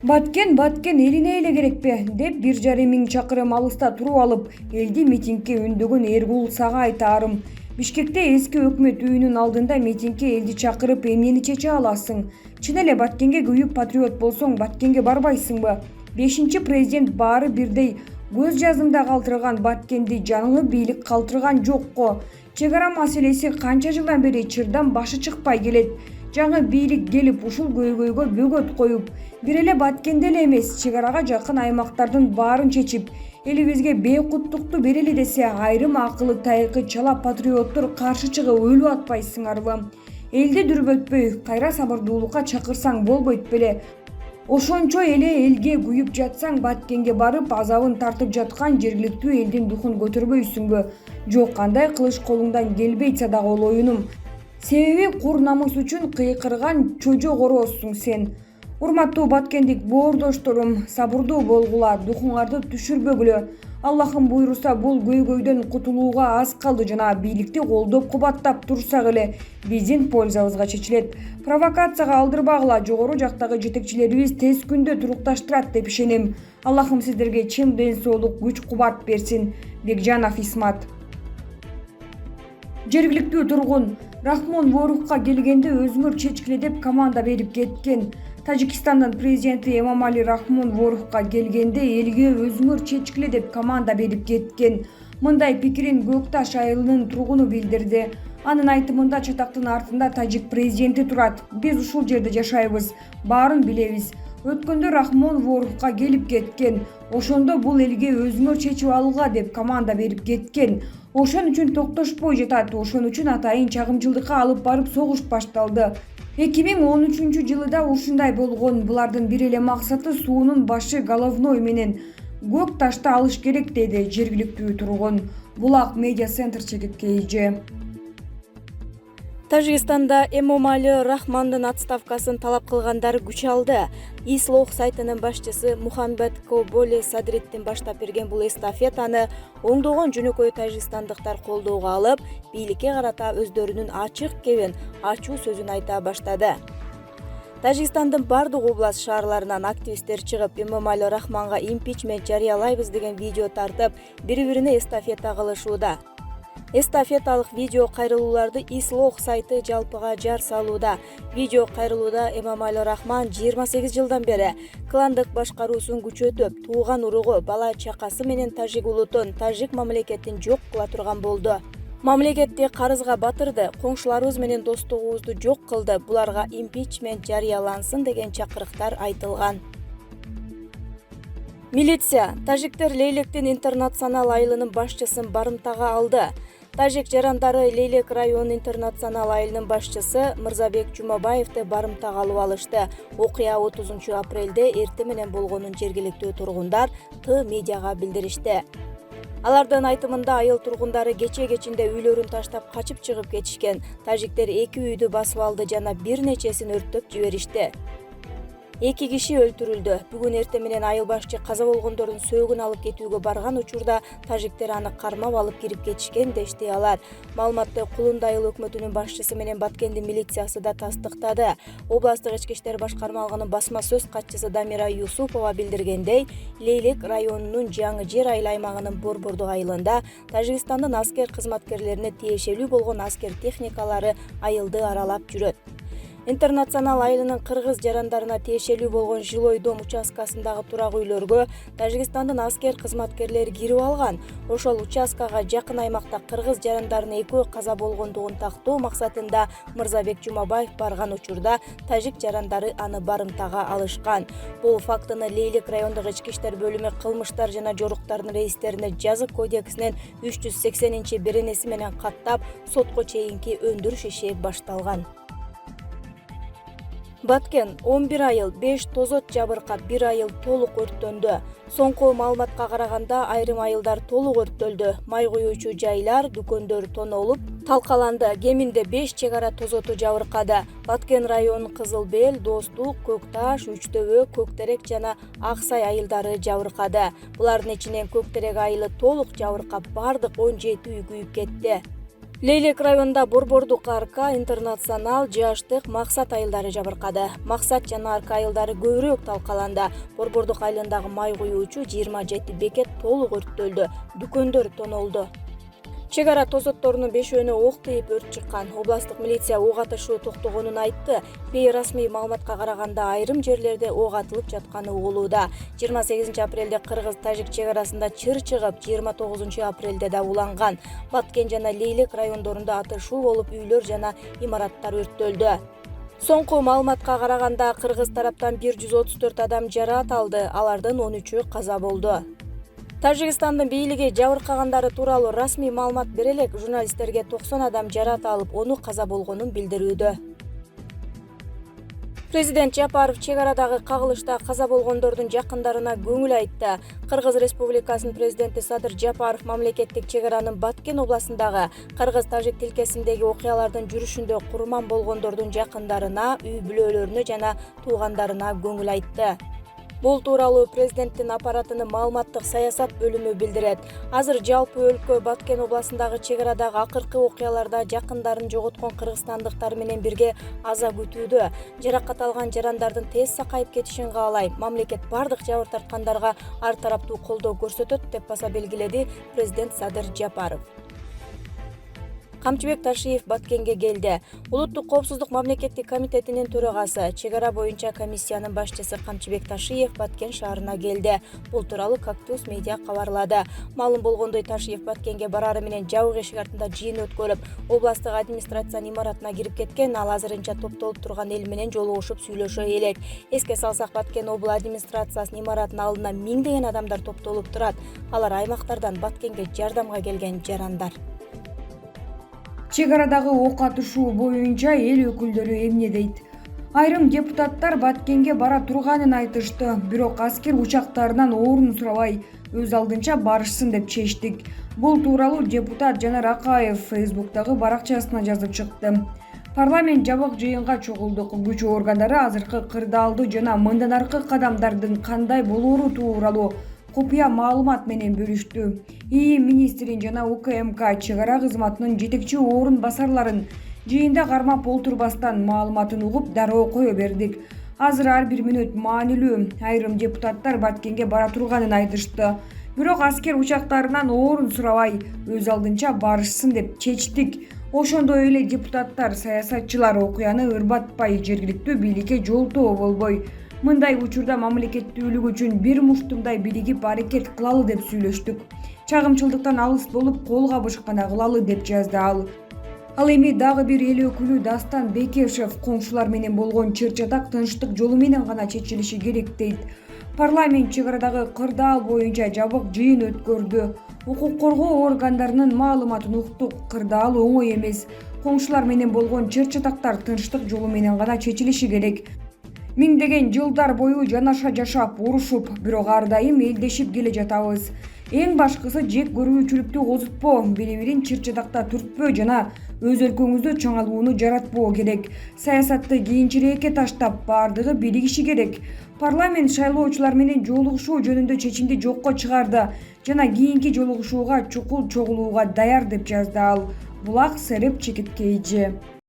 Баткен элине эле керекпи деп 1,5 миң чакырым алыста туруп алып элди митингге үндөгөн Эргул Сагай таарым. Бишкекте эски өкмөт үйүнүн алдында митингге элди чакырып эмнени чече аласың? Чын эле Баткенге күйүп патриот болсоң, Баткенге барбайсыңбы? 5-президент баары бирдей көз жазымда калтырган Баткенди жаңы бийлик калтырган жокко. Чек ара маселеси канча жылдан бери чырдан башы чыкпай келет. Жаңы бийлик келип ушул көйгөйгө бөгөт коюп, бир эле Баткенде эле эмес, чек арага жакын аймактардын баарын чечип, элибизге бейкуттукту берели десе, айрым акылы тайкы чала патриоттор каршы чыгып өлүп атпайсыңарбы? Элди дүрбөтпөй, кайра сабырдуулукка чакырсаң болбойт беле? Ошончо эле элге күйүп жатсаң, Баткенге барып азабын тартып жаткан жергиликтүү элдин духун көтөрбөйсүңбү? Жок, кандай кылыш колуңдан келбейт садагы оюнум. Себеби кур намыс үчүн кыйкырган чожо короосуң сен. Урматтуу Баткендик боордошторум, сабырдуу болгула, духуңарды түшүрбөгүлө. Аллахым буйруса бул көйгөйдөн кутулууга аз калды жана бийликти колдоп кубаттап турсак эле биздин пользабызга чечилет. Провокацияга алдырбагыла, жогору жактагы жетекчилерибиз тез күндө турукташтырат деп ишенем. Аллахым сиздерге чын ден соолук, күч кубат берсин. Бекжанов Исмат. Жергиликтүү тургун Рахмон Воорукка келгенде өзүңөр чечкиле деп команда берип кеткен. Тажикстандын президенти Эмомали Рахмон Воорукка келгенде элге өзүңөр чечкиле деп команда берип кеткен. Мындай пикирин Көкташ айылынын тургуну билдирди. Анын айтымында чатактын артында тажик президенти турат. Биз ушул жерде жашайбыз, баарын билебиз. Өткөндө Рахмон Воорукка келип кеткен. Ошондо бул элге өзүңөр чечип алгыла деп команда берип кеткен. Ошон үчүн токтошпой жатат. Ошон үчүн атайын чагымчылдыкка алып барып согуш башталды. 2013 да ушундай болгон. Булардын бир эле максаты суунун башы головной менен көк ташты алыш керек деди жергиликтүү тургун. Булак медиа центр чегиткейи. Тажикстанда Эмомали Рахмандын отставкасын талап кылгандар күч алды. Ислох сайтынын башчысы Мухаммед Коболе Садриттин баштап берген бул эстафетаны оңдогон жөнөкөй тажикстандыктар колдоого алып, бийликке карата өздөрүнүн ачык кебин ачуу сөзүн айта баштады. Тажикстандын бардык област шаарларынан активисттер чыгып, Эмомали Рахманга импичмент жарыялайбыз деген видео тартып, бири-бирине эстафета кылышууда. Эстафеталык видео кайрылууларды Ислох сайты жалпыга жар салууда. Видео кайрылууда Эмомали Рахман 28 жылдан бери кландык башкаруусун күчөтүп, тууган уругу, бала чакасы менен тажик улутун, тажик мамлекетин жок кыла турган болду. Мамлекетти карызга батырды, коңшуларыбыз менен достугубузду жок кылды, буларга импичмент жарыялансын деген чакырыктар айтылган. Милиция тажиктер Лейлектин интернационал айылынын башчысын барымтага алды. Тажик жарандары Лейлек районунун интернационал айылынын башчысы Мырзабек Жумабаевди барымтага алып алышты. Окуя 30 апрелде эртең менен болгонун жергиликтүү тургундар Т медиага билдиришти. Алардын айтымында айыл тургундары кече-кечинде үйлөрүн таштап качып чыгып кетишкен. Тажиктер 2 үйдү басып алды жана бир нечесин өрттөп жиберишти. 2 киши өлтүрүлдү. Бүгүн эртең менен айыл башчы каза болгондордун сөөгүн алып кетүүгө барган учурда тажиктер аны кармап алып кирип кетишкен дешти алар. Маалыматты Кулунда айыл өкмөтүнүн башчысы менен Баткендин милициясы да тастыктады. Областык ички иштер башкармалыгынын басма сөз катчысы Дамира Юсупова билдиргендей, Лейлек районунун Жаңы Жер айыл аймагынын Борбордук айылында Тажикстандын аскер кызматкерлерине тиешелүү болгон аскер техникалары айылды аралап жүрөт. Интернационал айылынын кыргыз жарандарына тиешелүү болгон жилой дом участкасындагы турак үйлөргө Тажикстандын аскер кызматкерлери кирип алган. Ошол участкага жакын аймакта кыргыз жарандарынын 2 каза болгондугун тактоо максатында Мырзабек Жумабаев барган учурда тажик жарандары аны барымтага алышкан. Бул фактыны Лейлек райондук ички иштер бөлүмү кылмыштар жана жоруктардын рейистерине жазык кодексинин 380-беренеси менен каттап, сотко чейинки өндүрүш иши башталган. Баткен 11 айыл 5 тозот жабыркап, 1 айыл толук өрттөндү. Соңку маалыматка караганда айрым айылдар толук өрттөлдү. Май куюучу жайлар, дүкөндөр тонолуп, талкаланды. Кеминде 5 чек ара тозоту жабыркады. Баткен районунун Кызыл Бел, Достук, Көкташ, Үчтөбө, Көктерек жана Аксай айылдары жабыркады. Булардын ичинен Көктерек айылы толук жабыркап, бардык 17 үй күйүп кетти. Лейлек районунда Борбордук арка, интернационал, жаштык, Максат айылдары жабыркады. Максат жана арка айылдары көбүрөөк талкаланды. Борбордук айылындагы май куюучу 27 бекет толук өрттөлдү. Дүкөндөр тонолду. Чек ара тосотторунун 5-өөнө ок тийип өрт чыккан. Областтык милиция ок атышуу токтогонун айтты. Бейрасмий маалыматка караганда айрым жерлерде ок атылып жатканы угулууда. 28 апрелде кыргыз-тажик чек арасында чыр чыгып, 29 апрелде да уланган. Баткен жана Лейлек райондорунда атышуу болуп, үйлөр жана имараттар өрттөлдү. Соңку маалыматка караганда кыргыз тараптан 134 адам жараат алды, алардын 13-ü каза болду. Тажикстандын бийлиги жабыркагандары тууралуу расмий маалымат бере элек, журналисттерге 90 адам жараат алып, onu каза болгонун билдирүүдө. Президент Жапаров чек арадагы кагылышта каза болгондордун жакындарына көңүл айтты. Кыргыз Республикасынын президенти Садыр Жапаров мамлекеттик чек аранын Баткен областындагы кыргыз-тажик тилкесиндеги окуялардын жүрүшүндө курман болгондордун жакындарына, үй бүлөлөрүнө жана туугандарына көңүл айтты. Бул тууралуу президенттин аппаратынын маалыматтык саясат бөлүмү билдирет. Азыр жалпы өлкө Баткен областындагы чек арадагы акыркы окуяларда жакындарын жоготкон кыргызстандыктар менен бирге аза күтүүдө. Жаракат алган жарандардын тез сакайып кетишин каалайм. Мамлекет бардык жабыр тарткандарга ар тараптуу колдоо көрсөтөт деп баса белгиледи президент Садыр Жапаров. Камчыбек Ташиев Баткенге келди. Улуттук коопсуздук мамлекеттик комитетинин төрагасы, чек ара боюнча комиссиянын башчысы Камчыбек Ташиев Баткен шаарына келди. Бул тууралуу Кактус медиа кабарлады. Маалым болгондой, Ташиев Баткенге барары менен жабык эшик артында жыйын өткөрүп, областтык администрациянын имаратына кирип кеткен. Ал азырынча топтолуп турган эл менен жолугушуп сүйлөшө элек. Эске салсак, Баткен обл администрациясынын имаратынын алдына миңдеген адамдар топтолуп турат. Алар аймактардан Баткенге жардамга келген жарандар. Чек арадагы ок атышуу боюнча эл өкүлдөрү эмне дейт? Айрым депутаттар Баткенге бара турганын айтышты, бирок аскер учактарынан орун сурабай, өз алдынча барышсын деп чечтик. Бул тууралуу депутат Жанар Акаев Фейсбуктагы баракчасына жазып чыкты. Парламент жабык жыйынга чогулдук. Күч органдары азыркы кырдаалды жана мындан аркы кадамдардын кандай болоору тууралуу купуя маалымат менен бөлүштү. ИИМ министрин жана УКМК чек ара кызматынын жетекчи орун басарларын жыйында кармап олтурбастан маалыматын угуп дароо кое бердик. Азыр ар бир мүнөт маанилүү. Айрым депутаттар Баткенге бара турганын айтышты. Бирок аскер учактарынан орун сурабай, өз алдынча барышсын деп чечтик. Ошондой эле депутаттар, саясатчылар окуяны ырбатпай, жергиликтүү бийликке жолтоо болбой, мындай учурда мамлекеттүүлүк үчүн бир муштумдай биригип аракет кылалы деп сүйлөштүк. Чагымчылдыктан алыс болуп, кол кабыш гана кылалы деп жазды ал. Ал эми дагы бир эл өкүлү Дастан Бекешев коңшулар менен болгон чыр-чатак тынчтык жолу менен гана чечилиши керек дейт. Парламент чек арадагы кырдаал боюнча жабык жыйын өткөрдү. Укук коргоо органдарынын маалыматын уктук. Кырдаал оңой эмес. Коңшулар менен болгон чыр-чатактар тынчтык жолу менен гана чечилиши керек. Миңдеген жылдар бою жанаша жашап, урушуп, бирок ар дайым элдешип келе жатабыз. Эң башкысы жек көрүүчүлүктү козутпоо, бири-бирин чыр-чатакта түртпөө жана өз өлкөңүздө чоңалууну жаратпоо керек. Саясатты кийинчерээкке таштап, бардыгы биригиши керек. Парламент шайлоочулар менен жолугушуу жөнүндө чечимди жокко чыгарды жана кийинки жолугушууга чукул чогулууга даяр деп жазды ал. Булак Сереп Чекиткейчи.